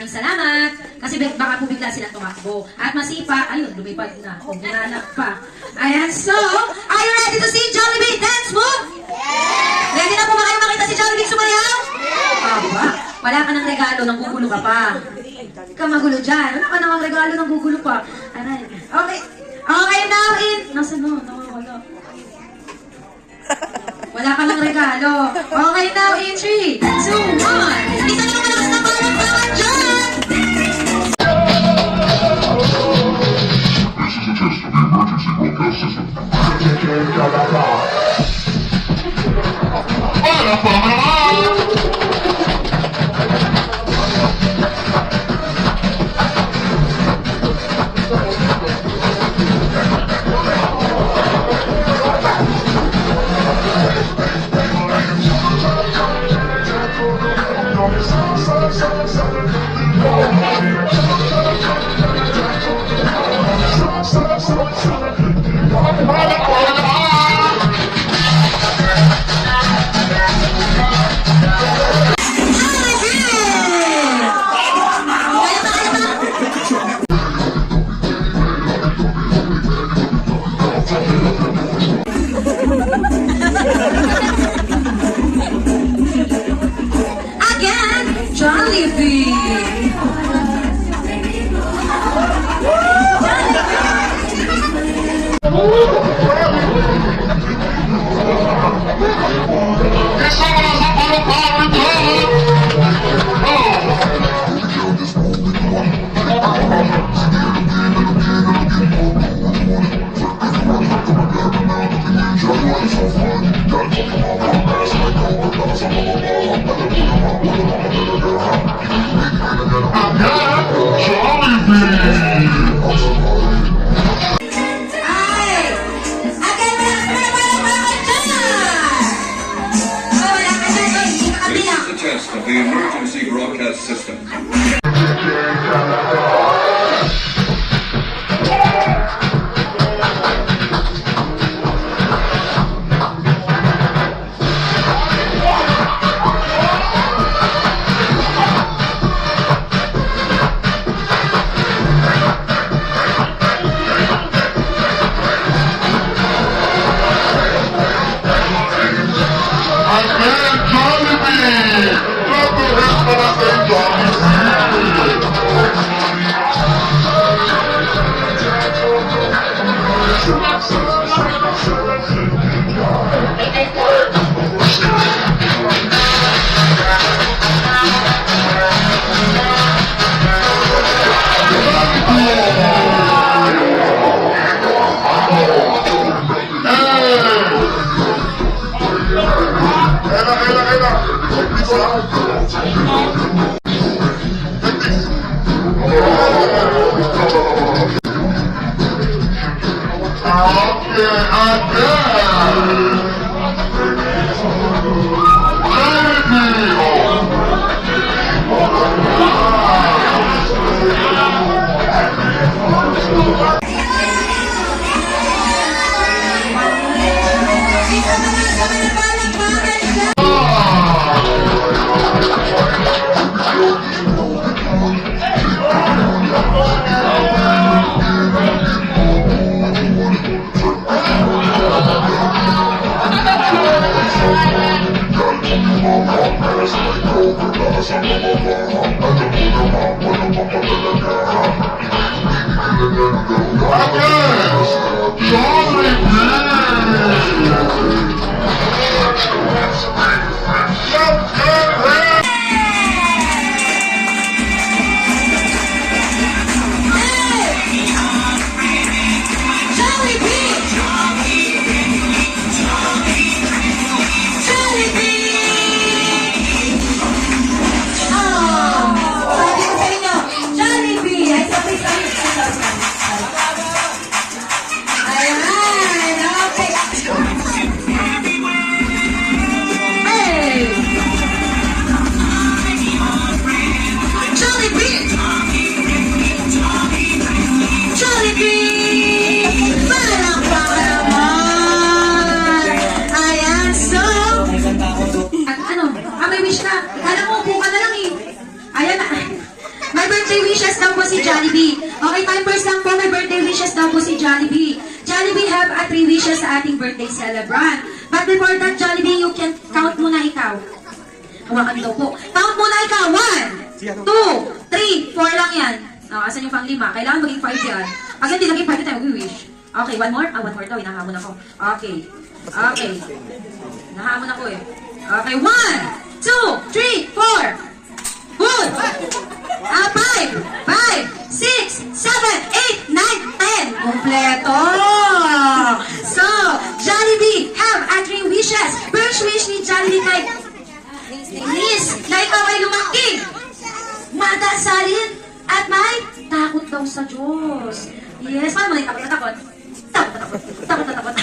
maraming salamat. Kasi baka po bigla silang tumakbo. At masipa, ayun, lumipad na. Kung ginanap pa. Ayan, so, are you ready to see Jollibee dance move? Ready na po ba kayo makita si Jollibee sumayaw? Aba, wala ka ng regalo, nang gugulo ka pa. Ka magulo dyan. Wala ka namang regalo, nang gugulo pa. Aray. Okay. Okay, now in... Nasaan no? Nawawala. Wala ka ng regalo. Okay, now in 3, 2, 1. Isa na malakas na palakpakan dyan! This is a test of the emergency broadcast system. Again, Jollibee! Test of the emergency broadcast system. Jollibee! Jollibee! birthday wishes daw po si Jollibee. Okay, timers lang po. May birthday wishes daw po si Jollibee. Jollibee have 3 wishes sa ating birthday celebrant. But before that, Jollibee, you can count muna ikaw. Hawakan daw po. Count muna ikaw. 1, 2, 3, 4 lang yan. Asan yung pang 5? Kailangan maging 5 yan. Pag hindi naging 5, tayo mag-wish. Okay, one more? One more daw. Hinahamon ako. Okay. Okay. Nahamon ako eh. Okay, 1, 2, 3, 4. Good. 5, 6, 7, 8, 9, 10. Kompleto. So, Jollibee have 3 wishes. First wish ni Jollibee kay Miss na ikaw ay lumaki, madasalin, at may takot daw sa Diyos. Yes, paano mo na yung takot na takot? Takot na takot.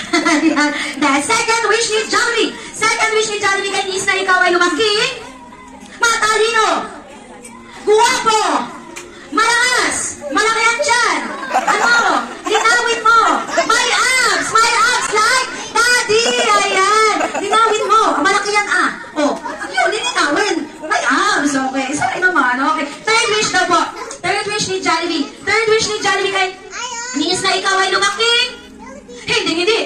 The second wish ni Jollibee. Second wish ni Jollibee kay Miss na ikaw ay lumaki, matalino, guwapo, malakas, malaki ang tiyan. Ano? Linawin mo. May abs like daddy. Ayan. Linawin mo. Malaki yan Oh, yun, linawin. May abs. Okay. Sorry naman. Okay. Third wish na po. Third wish ni Jollibee. Third wish ni Jollibee kay Miss na ikaw ay lumaki. Hindi.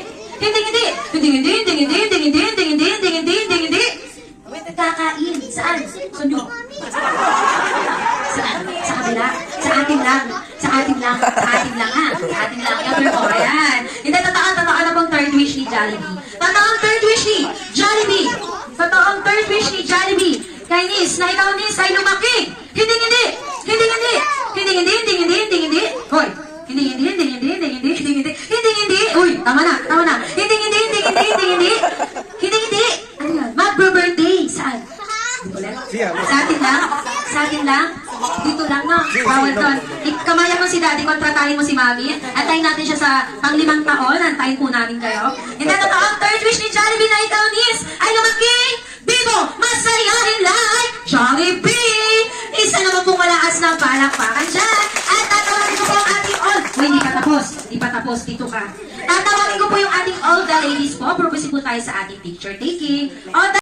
Kakain. Saan? Sunyo. Sa kabila. Sa atin lang ha. Sa atin lang. Yung mo. Ayan. Hindi, totoo na pong third wish ni Jollibee. Totoong third wish ni Jollibee. Kay Nis, na ikaw Nis ay lumaki. Hindi. Hoy. Hindi. Uy, tama na. Hindi. Ano yan? Mag-birthday. Saan? Sa atin lang? Dito lang, no? Bawal doon. Kamayan mo si daddy, kontratahin mo si mami. Antayin natin siya sa pang-5 taon. Antayin po namin kayo. Hindi, totoo, ang third wish ni Jollibee na ikaw, Nis, ay lumaki, bigo, masayahin like Jollibee! Isa naman pong malakas na palakpakan dyan. At tatawagin ko po ang ating all. Hindi pa tapos. Dito ka. Tatawagin ko po yung ating all the ladies po. Purpose po tayo sa ating picture taking. All the